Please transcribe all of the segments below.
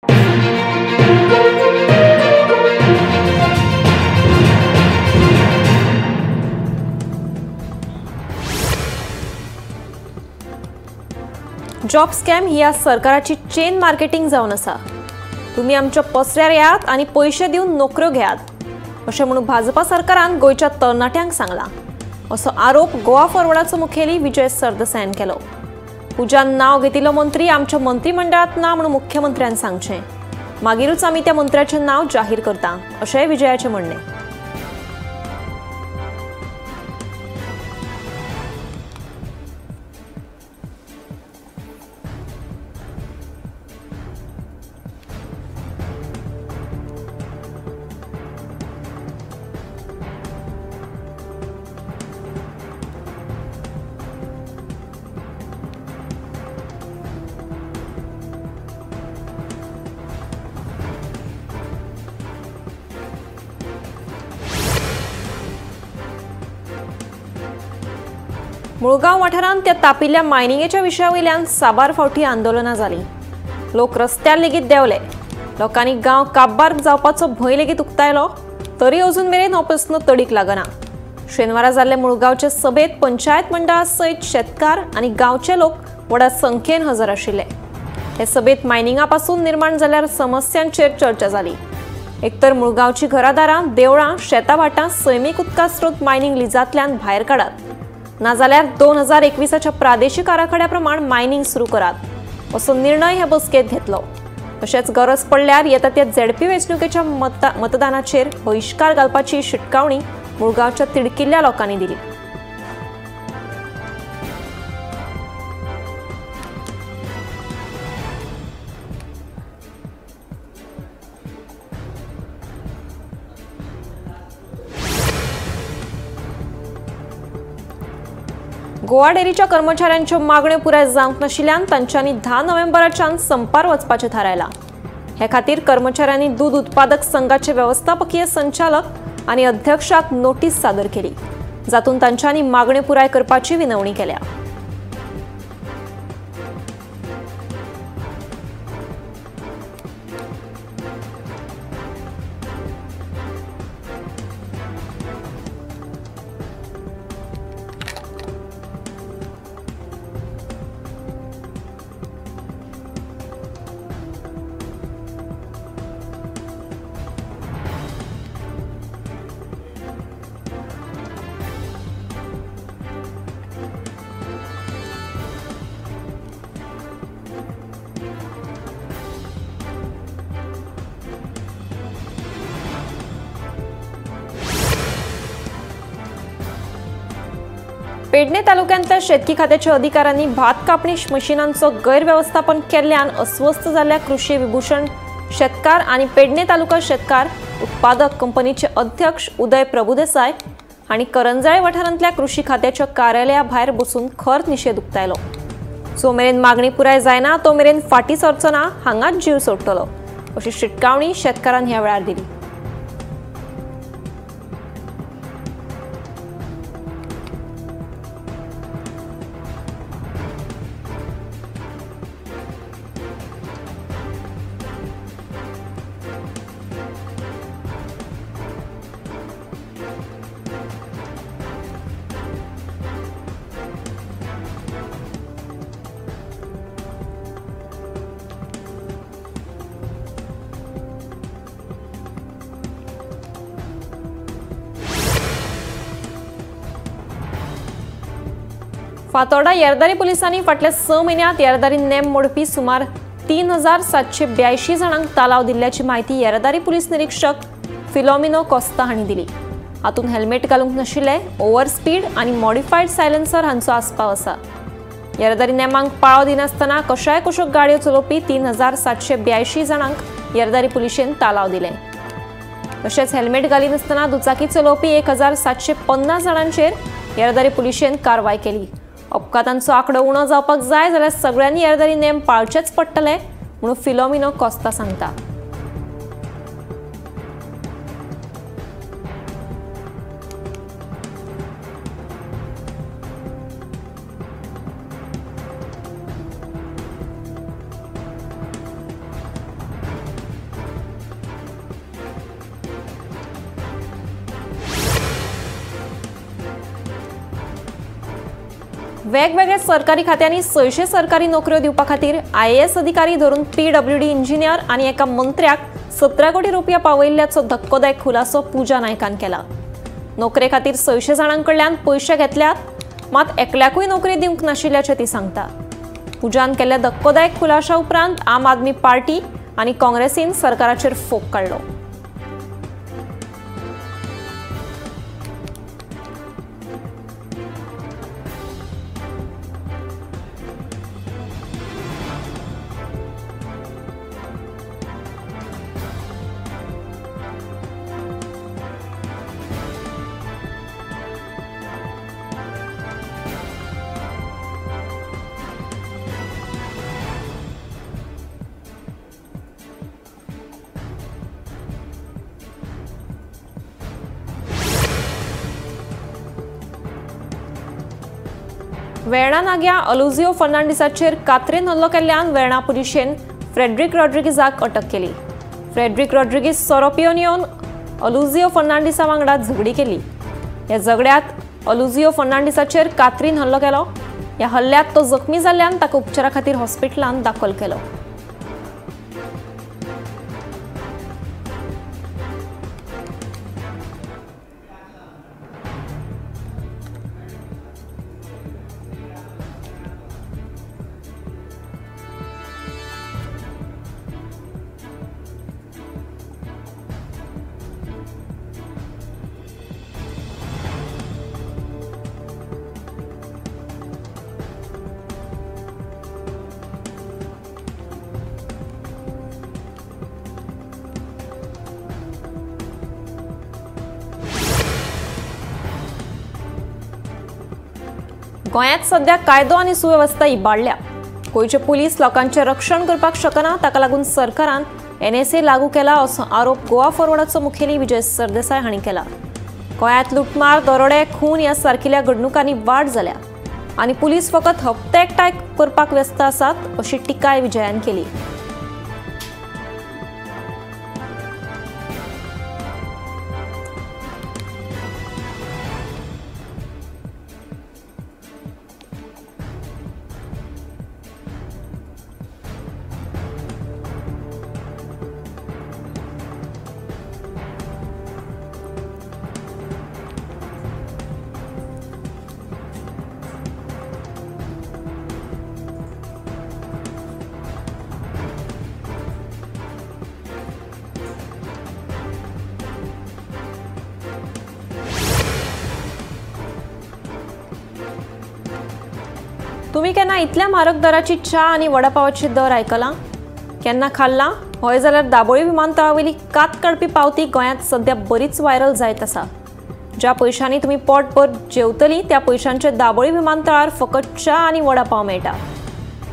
Job scam ही आज सरकाराची chain marketing जावन आसा। तुम्ही आमच्या पसऱ्यार येयात आणि पैसे दिवन नोकऱ्यो घेयात अशें म्हणून भाजपा सरकारान गोंयच्या तरणाट्यांक सांगला असो आरोप गोवा फॉरवर्डाचो मुखेली विजय सरदेसायान केलो। पुजान नांव घेतिल्लो मंत्री आमच्या मंत्रिमंडळात ना म्हणून मुख्यमंत्र्यान सांगचें, मागीरूच आमी त्या मंत्र्याचें नांव जाहीर करता अशेंय विजयाचें म्हणणें। मुळगांव वाठारांत त्या तापिल्ल्या मायनिंगेच्या विशयावयल्यान साबार फावटी आंदोलनां जालीं। लोक रस्त्यार लेगीत देंवले। लोकांनी गांव काब्बार जावपाचो भंय लेगीत उक्तायलो, तरी अजून मेरेन हो प्रस्न तडीक लागना। शेनवारा जाल्ले मुळगांवचे सभेत पंचायत मंडळा सयत शेतकार आनी गांवचे लोक व्हडा संख्येन हजर आशिल्ले। हे सभेत मायनिंगा पासून निर्माण जाल्ल्या समस्यांचेर चर्चा जाली। एकतर मुळगांवची घरादारां, देवळां, शेतां भाटां सैमीक उदका स्रोत मायनिंग लिजांतल्यान भायर काडात, नाजाल्यार 2021च्या प्रादेशीक आराखड्या प्रमाण मायनिंग सुरू करात असो निर्णय हे बसकेत घेतलो। तशेंच गरज पडल्यार येता त्या झेडपी वेंचणुकेच्या मतदानाचेर बहिष्कार घालपाची शिटकावणी मुळगांवच्या तिडकिल्ल्या लोकांनी दिली। गोवा डेरीच्या कर्मचाऱ्यांच्यो मागण्यो पुराय जावंक नाशिल्ल्यान तांच्यांनी 10 नोव्हेंबराच्यान संपार वचपाचें थारायलां। हे खातीर कर्मचाऱ्यांनी दूध उत्पादक संघाचे व्यवस्थापकीय संचालक आनी अध्यक्षाक नोटीस सादर केली, जातून तांच्यांनी मागण्यो पुराय करपाची विनवणी केल्या। पेडणे तालुक्यांतल्या शेतकी खात्याच्या अधिकाऱ्यांनी भात कापणी मशिनांचो गैरव्यवस्थापन केल्ल्यान अस्वस्थ जाल्ल्या कृषी विभूषण शेतकार आनी पेडणे तालुका शेतकार उत्पादक कंपनीचे अध्यक्ष उदय प्रभुदेसाय हांणी करंजळे वाठारांतल्या कृषी खात्याच्या कार्यालया भायर बसून खर निशेध उक्तायलो। जो मेरेन मागणी पुराय जायना तो मेरेन फाटीं सरचो ना, हांगाच जीव सोडटलो अशी शिटकावणी शेतकारान ह्या वेळार दिली। फातोर्डा येरादारी पुलिसांनी फाटल्या 6 म्हयन्यांत येरादारी नेम मोडपी सुमार 3782 जाणांक तालाव दिल्ल्याची माहिती येरादारी पुलीस निरीक्षक फिलोमिनो कोस्ता हांणी दिली। हातूंत हेल्मेट घालूंक नाशिल्ले, ओव्हर स्पीड आनी मॉडिफायड सायलेन्सर हांचो आस्पाव आसा। येरादारी नेमांक पाळो दिनासतना कशाय कश्यो गाडयो चलोवपी 3782 जाणांक येरादारी पुलिशेन तालाव दिले। तशेंच हेल्मेट घाली नासतना दुचाकी चलोवपी 1750 जाणांचेर येरादारी पुलिशेन कारवाय केली। अपघातांचो आंकडो उणो जावपाक जाय जाल्यार सगळ्यांनी येरादारी नेम पाळचेच पडटले म्हणून फिलोमिनो कोस्ता सांगता। वेगवेगळ्या सरकारी खात्यांनी 600 सरकारी नोकऱ्यो दिवपा खातीर IAS अधिकारी धरून PWD इंजिनियर आनी एका मंत्र्याक 17 कोटी रुपया पावयल्ल्याचो धक्कोदायक खुलासो पूजा नायकान केला. नोकरे खातीर 600 जाणांकडल्यान पयशे घेतल्यात, मात एकल्याकूय नोकरी दिवंक नाशिल्ल्याचें ती सांगता. पूजान केल्ल्या धक्कोदायक खुलाशा उपरांत आम आदमी पार्टी आनी काँग्रेसीन सरकाराचेर फोग काडलो. वेर्णा नाग्या अलोझियो फर्नांडिसाचेर कात्रेन हल्लो केल्ल्यान वेर्णा पुलिशेन फ्रेडरिक रॉड्रिगीजाक अटक केली. फ्रेडरिक रॉड्रिगीज सोरो पिवन येवन अलोझियो फर्नांडिसा वांगडा झगडी केली. ह्या झगड्यात अलोझियो फर्नांडिसाचेर कात्रीन हल्लो केलो. ह्या हल्ल्यात तो जखमी जाल्ल्यान ताका उपचारा खातीर हॉस्पिटलांत दाखल केलो. गोंयांत सध्या कायदो आनी सुवेवस्था इबाडल्या. गोंयचे पुलीस लोकांचे रक्षण करपाक शकना, ताका लागून सरकारान NSA लागू केला असो आरोप गोवा फॉरवर्डाचो मुखेली विजय सरदेसाय हांणी केला. गोंयांत लुटमार, दरोडे, खून ह्या सारकिल्या घडणुकांनी वाड जाल्या आनी पुलीस फकत हप्ते एकठांय करपाक व्यस्त आसात अशी टिकाय विजयान केली. तुम्ही केन्ना इतल्या म्हारग दराची च्या आनी वडापावाची दर आयकला? केन्ना खाल्ला? होय जाल्यार दाबोळी विमानतळावेली कात काडपी पावती गोंयांत सध्या बरीच व्हायरल जायत आसा. ज्या पयशांनी तुम्ही पोटभर जेवतली त्या पयशांचे दाबोळी विमानतळार फकत च्या आनी वडापाव मेळटा.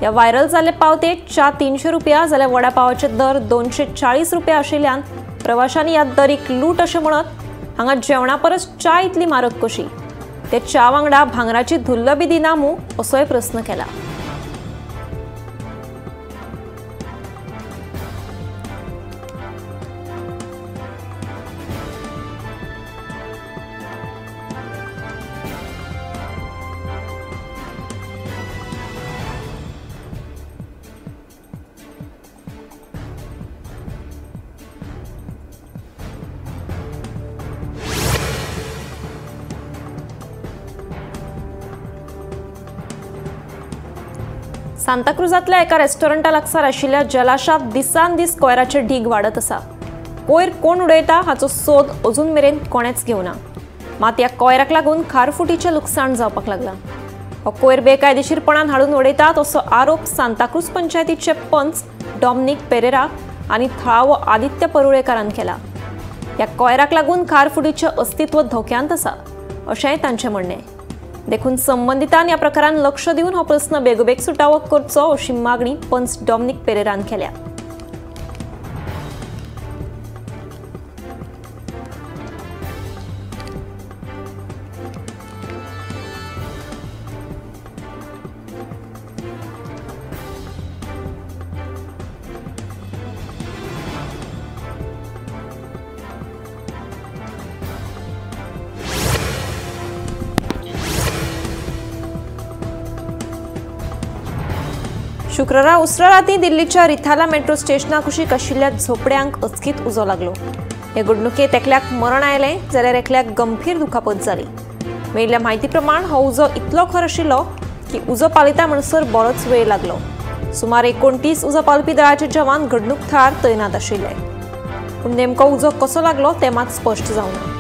ह्या व्हायरल जाल्ले पावतेक च्या 300 रुपया जाल्यार वडापावाचे दर 240 रुपया आशिल्ल्यान प्रवाशांनी ह्या दरीक लूट अशें म्हणत हांगा जेवणा परस च्या इतली म्हारग कशी? ते च्या वांगडा भांगराची धुल्ल बी दिनामू असोय प्रस्न केला. सांताक्रुजांतल्या एका रेस्टॉरंटा लागसार आशिल्ल्या जलाशांत दिसान दीस कोयराचे ढीग वाडत आसा. कोयर कोण उडयता हाचो सोद अजून मेरेन कोणेच घेवना. मात ह्या कोयराक लागून खारफुटीचें लुकसाण जावपाक लागला. हो कोयर बेकायदेशीरपणान हाडून उडयतात असो आरोप सांताक्रुज पंचायतीचे पंच डॉमिनिक पेरेरा आनी थळावो आदित्य परुळेकारान केला. ह्या कोयराक लागून खारफुटीचें अस्तित्व धोक्यांत आसा अशेंय तांचें म्हणणें. देखून संबंधितान ह्या प्रकारान लक्ष दिवन हो प्रस्न बेगोबेग सुटावो करचो अशी मागणी पंच डॉमिनिक पेरेरान केल्या. शुक्रवारा उसरा राती दिल्लीच्या रिथाला मेट्रो स्टेशना कुशीक आशिल्ल्या झोपड्यांक अचकीत उजो लागलो. हे घडणुकेत एकल्याक मरण आयलें जाल्यार एकल्याक गंभीर दुखापत जाली. मेळिल्ल्या म्हायती प्रमाण हो उजो इतलो खर आशिल्लो की उजो पालयता म्हणसर बरोच वेळ लागलो. सुमार 29 उजो पालपी दळाचे जवान घडणूक थळार तैनात आशिल्ले. पूण नेमको उजो कसो लागलो तें मात स्पश्ट जावना.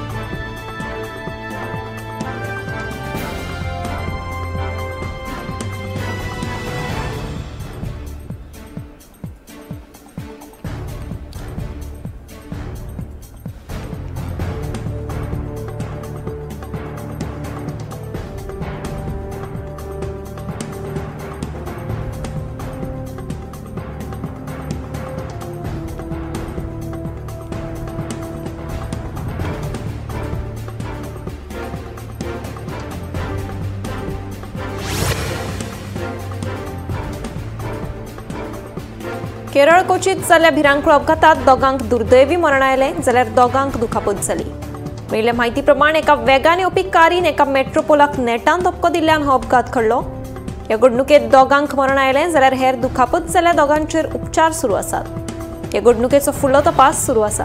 केरळ कोचीत जाल्ल्या भिरांकूळ अपघातात दोगांक दुर्दैवी मरण आयलें जाल्यार दोगांक दुखापत जाली. मेळिल्ल्या म्हायती प्रमाण एका वेगान येवपी कारीन एका मेट्रोपोलाक नेटान धपको दिल्ल्यान हो अपघात घडलो. ह्या घडणुकेत दोगांक मरण आयलें जाल्यार हेर दुखापत जाल्ल्या दोगांचेर उपचार सुरू आसात. ह्या घडणुकेचो फुडलो तपास सुरू आसा.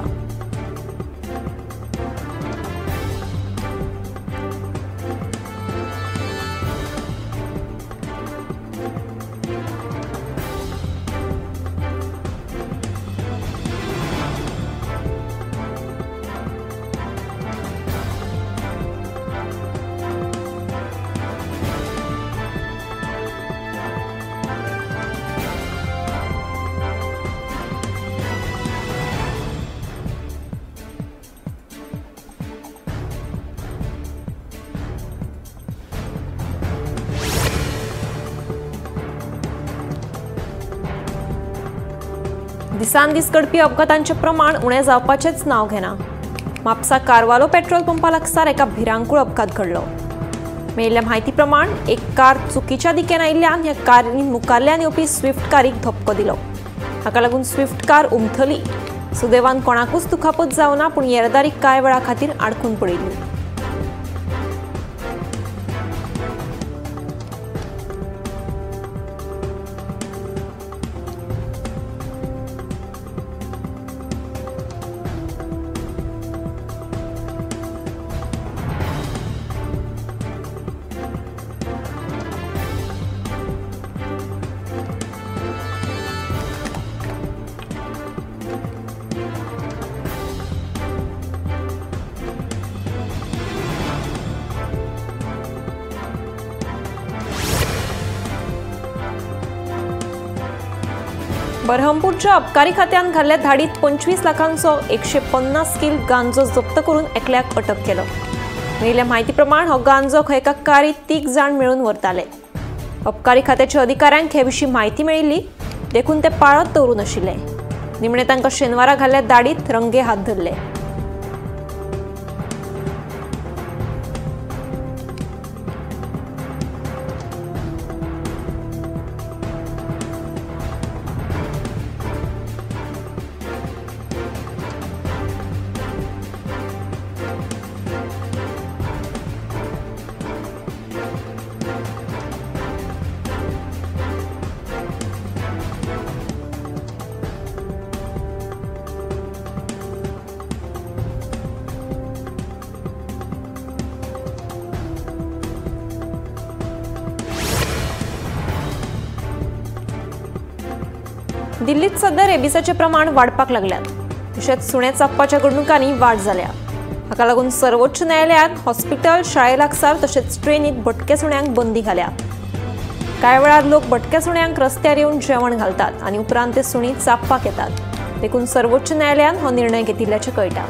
दिसान दीस घडपी अपघातांचे प्रमाण उणें जावपाचेंच नांव घेना. म्हापसा कारवालो पेट्रोल पंपा लागसार एका भिरांकूळ अपघात घडलो. मेळिल्ल्या म्हायती प्रमाण एक कार चुकीच्या दिकेन आयिल्ल्यान ह्या कारीन मुखारल्यान येवपी स्विफ्ट कारीक धपको दिलो. हाका लागून स्विफ्ट कार उमथली. सुदैवान कोणाकूच दुखापत जावना, पूण येरादारी कांय वेळा खातीर आडकून पडिल्ली. बरहमपूरच्या अबकारी खात्यान घाल्ल्या धाडीत 25 लाखांचो 150 किल गांजो जप्त करून एकल्याक अटक केलो. मेळिल्ल्या म्हायती प्रमाण हो गांजो एका कारीत 3 जाण मेळून व्हरताले. अबकारी खात्याच्या अधिकाऱ्यांक हे विशीं म्हायती मेळिल्ली, देखून ते पाळत दवरूं नाशिल्ले. निमणे तांकां शेनवारा घाल्ल्या धाडीत रंगे हात धरले. दिल्लीत सध्या रेबिसाचे प्रमाण वाडपाक लागल्यात. तशेंच सुणे चापपाच्या घडणुकांनी वाड जाल्या. हाका लागून सर्वोच्च न्यायालयान हॉस्पिटल, शाळे लागसार तशेंच ट्रेनीत भटके सुण्यांक बंदी घाल्या. कांय वेळार लोक भटके सुण्यांक रस्त्यार येवन जेवण घालतात आनी उपरांत ते सुणी चापपाक येतात. देखून सर्वोच्च न्यायालयान हो निर्णय घेतिल्ल्याचें कळटा.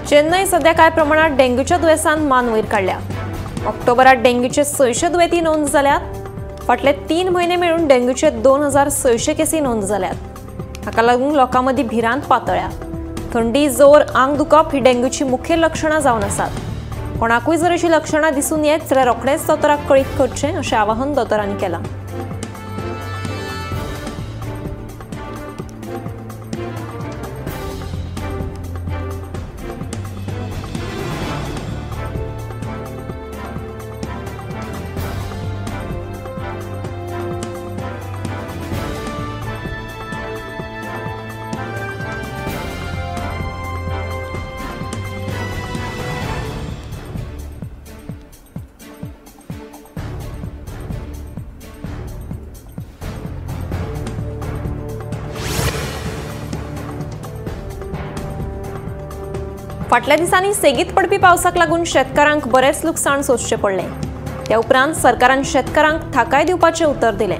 चेन्नई सध्या काय प्रमाणात डेंग्यूच्या दुयेंसान मान वयर काढल्या. ऑक्टोबरात डेंग्यूचे 600 दुयेंती नोंद जाल्यात. फाटले 3 म्हयने मेळून डेंग्यूचे 2600 केसी नोंद जाल्यात. हाका लागून लोकांमदी भिरांत पातळ्या. थंडी, जोर, आंग दुखप ही डेंग्यूची मुखेल लक्षणां जावन आसात. कोणाकूय जर अशी लक्षणां दिसून येत जाल्यार रोखडेच दोतोराक कळीत करचें अशें आवाहन दोतोरांनी केलां. फाटल्या दिसांनी सेगीत पडपी पावसाक लागून शेतकारांक बरेच लुकसाण सोंसचें पडलें. त्या उपरांत सरकारान शेतकारांक थाकाय दिवपाचें उतर दिलें.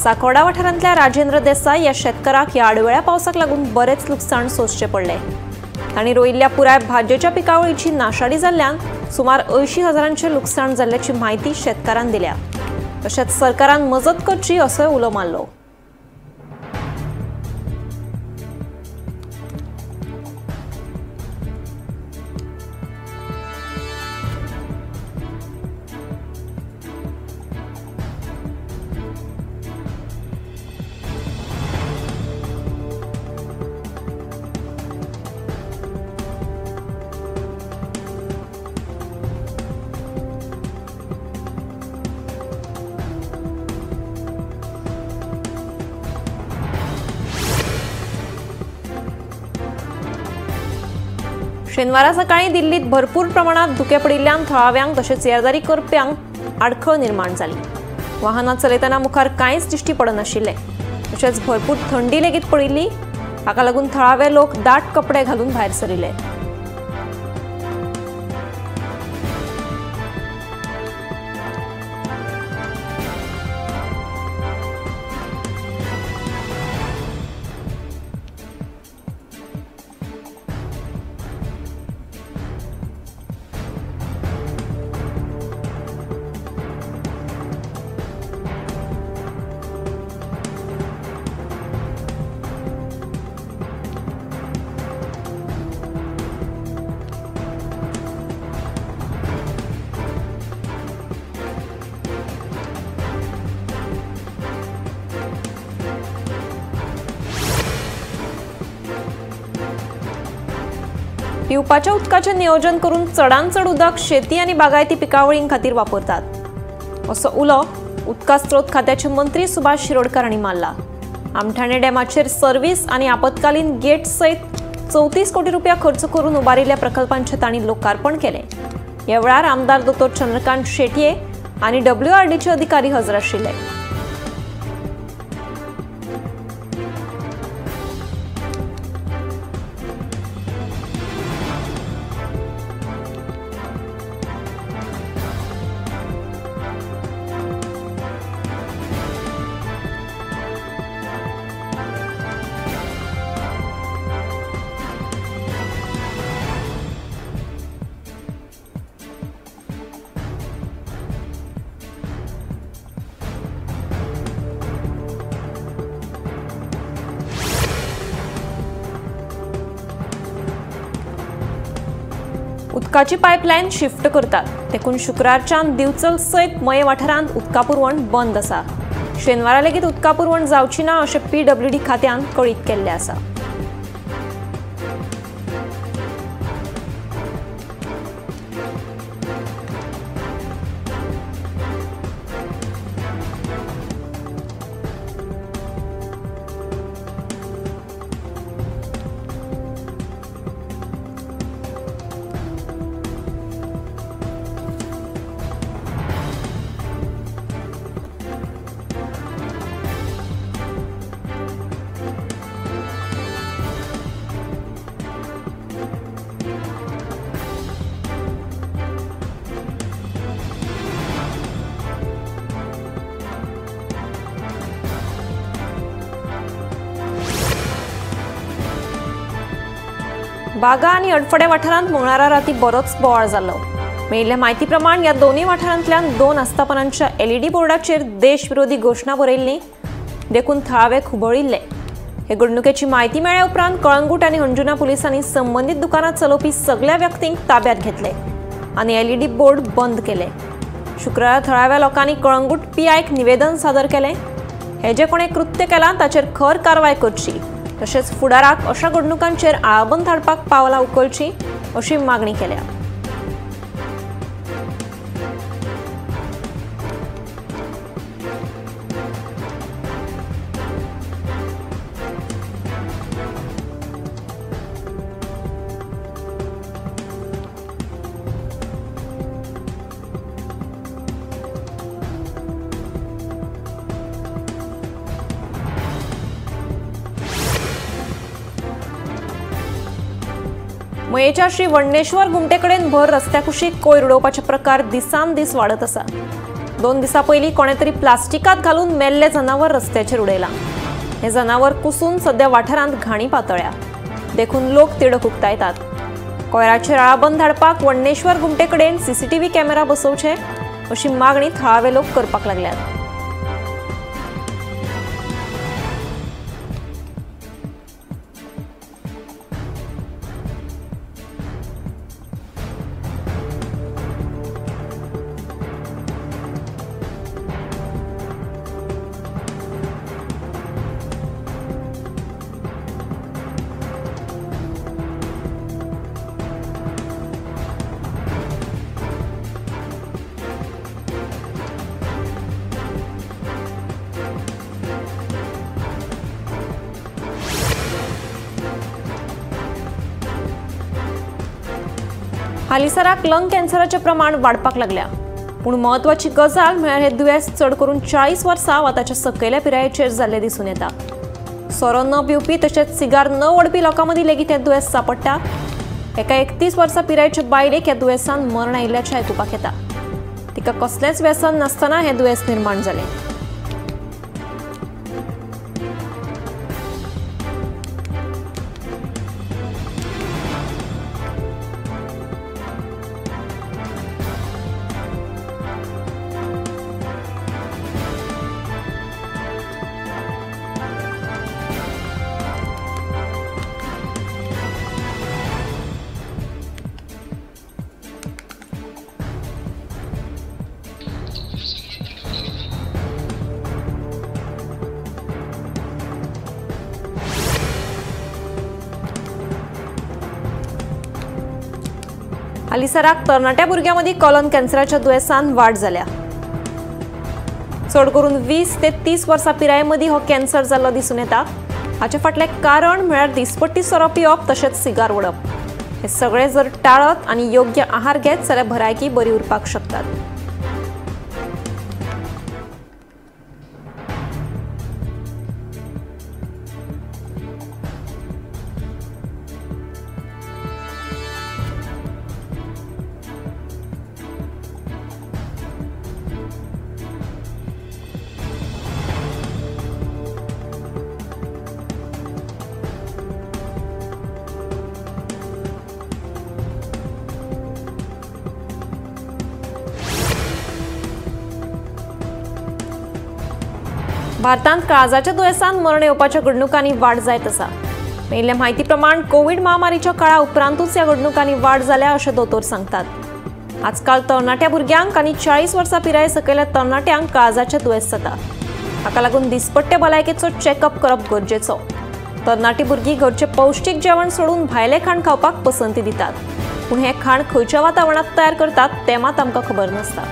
साकोडा वाठारांतल्या राजेंद्र देसाय ह्या शेतकाराक ह्या आडवेळ्या पावसाक लागून बरेच लुकसाण सोंसचें पडलें. तांणी रोयिल्ल्या पुराय भाजयेच्या पिकावळीची नाशाडी जाल्ल्यान सुमार 80,000 लुकसाण जाल्ल्याची म्हायती शेतकारान दिल्या. तशेंच सरकारान मजत करची असोय उलो मारलो. शेनवारा सकाळी दिल्लीत भरपूर प्रमाणात धुके पडिल्ल्यान थळाव्यांक तशेंच येरादारी करप्यांक आडखळ निर्माण जाली. वाहनां चलयतना मुखार कांयच दिश्टी पडनाशिल्लें. तशेंच भरपूर थंडी लेगीत पडिल्ली. हाका लागून थळावे लोक दाट कपडे घालून भायर सरिल्ले. पिवपाच्या उदकाचें नियोजन करून चडांत चड उदक शेती आनी बागायती पिकावळीं खातीर वापरतात असो उलो उदका स्त्रोत खात्याचे मंत्री सुभाष शिरोडकार हांणी मारला. आमठाणे डॅमाचेर सर्व्हिस आनी आपतकालीन गेट सयत 34 कोटी रुपया खर्च करून उबारिल्ल्या प्रकल्पांचें तांणी लोकार्पण केलें. ह्या वेळार आमदार दोतोर चंद्रकांत शेटये आनी WRDचे अधिकारी हजर आशिल्ले. उदकाची पायपलायन शिफ्ट करतात. देखून शुक्रारच्यान दिवचल सयत मये वाठारांत उदका पुरवण बंद आसा. शेनवारा लेगीत उदका पुरवण जावची ना अशें PWD खात्यान कळीत केल्लें आसा. बागा आणि अडफडे वाठारांत मंगळारा राती बरोच बोवाळ जालो। मेळिल्ल्या म्हायती प्रमाण ह्या दोन्ही वाठारांतल्यान 2 आस्थापनांच्या LED बोर्डाचेर देशविरोधी घोषणा बरयल्ली, देखून थळावे खुबळिल्ले। हे घडणुकेची म्हायती मेळ्ळ्या उपरांत कळंगूट आणि अंजुना पुलिसांनी संबंधित दुकानां चलोवपी सगळ्या व्यक्तींक ताब्यात घेतले आणि LED बोर्ड बंद केले। शुक्रारा थळाव्या लोकांनी कळंगूट PIक निवेदन सादर केले। हे जे कोणे कृत्य केलां ताचेर खर कारवाय करची, तशेंच फुडाराक अशा घडणुकांचेर आळाबंद हाडपाक पावलां उखलची अशी मागणी केल्या। मयेच्या श्री वडनेश्वर घुमटेकडेन भर रस्त्या कुशीक कोयर उडोवपाचे प्रकार दिसान दीस वाडत आसा। 2 दिसां पयलीं कोणे तरी प्लास्टिकात घालून मेल्ले जनावर रस्त्याचेर उडयलां। हे जनावर कुसून सध्या वाठारांत घाणी पातळ्या, देखून लोक तिडक उक्तायतात। कोयराचेर आळाबंद हाडपाक वडनेश्वर घुमटेकडेन CCTV कॅमेरा बसोवचे अशी मागणी थळावे लोक करपाक लागल्यात। हालीसराक लंग कॅन्सराचे प्रमाण वाडपाक लागल्या, पूण महत्वाची गजाल म्हळ्यार हे दुयेंस चड करून 40 वर्सां वा ताच्या सकयल्या पिरायेचेर जाल्ले दिसून येता। सोरो न पिवपी तशेंच सिगार न ओडपी लोकां मदीं लेगीत हे दुयेंस सांपडटा। एका 31 वर्सां पिरायेचे बायलेक ह्या दुयेंसान मरण आयिल्ल्याचें आयकुपाक येता। तिका कसलेंच व्यसन नासतना हें दुयेंस निर्माण जालें। हालीसराक तरणाट्या भुरग्यांमदीं कॉलन कॅन्सराच्या दुयेंसान वाड जाल्या। चड करून 20 ते 30 वर्सां पिराये मदीं हो कॅन्सर जाल्लो दिसून येता। हाचे फाटलें कारण म्हळ्यार दिसपट्टी सोरो पिवप तशेंच सिगार ओडप। हे सगळे जर टाळत आनी योग्य आहार घेत जाल्यार भलायकी बरी उरपाक शकतात। भारतांत काळजाच्या दुयेंसान मरण येवपाच्या घडणुकांनी वाड जायत आसा। मेळिल्ल्या म्हायती प्रमाण कोविड महामारीच्या काळा उपरांतूच ह्या घडणुकांनी वाड जाल्या अशें दोतोर सांगतात। आजकाल तरणाट्या भुरग्यांक आनी 40 वर्सां पिराये सकयल्या तरणाट्यांक काळजाचें दुयेंस जाता। हाका लागून दिसपट्टे भलायकेचो चॅकअप करप गरजेचो। तरणाटी भुरगीं घरचें पौश्टीक जेवण सोडून भायलें खाण खावपाक पसंती दितात, पूण हें खाण खंयच्या वातावरणांत तयार करतात तें मात आमकां खबर नासता।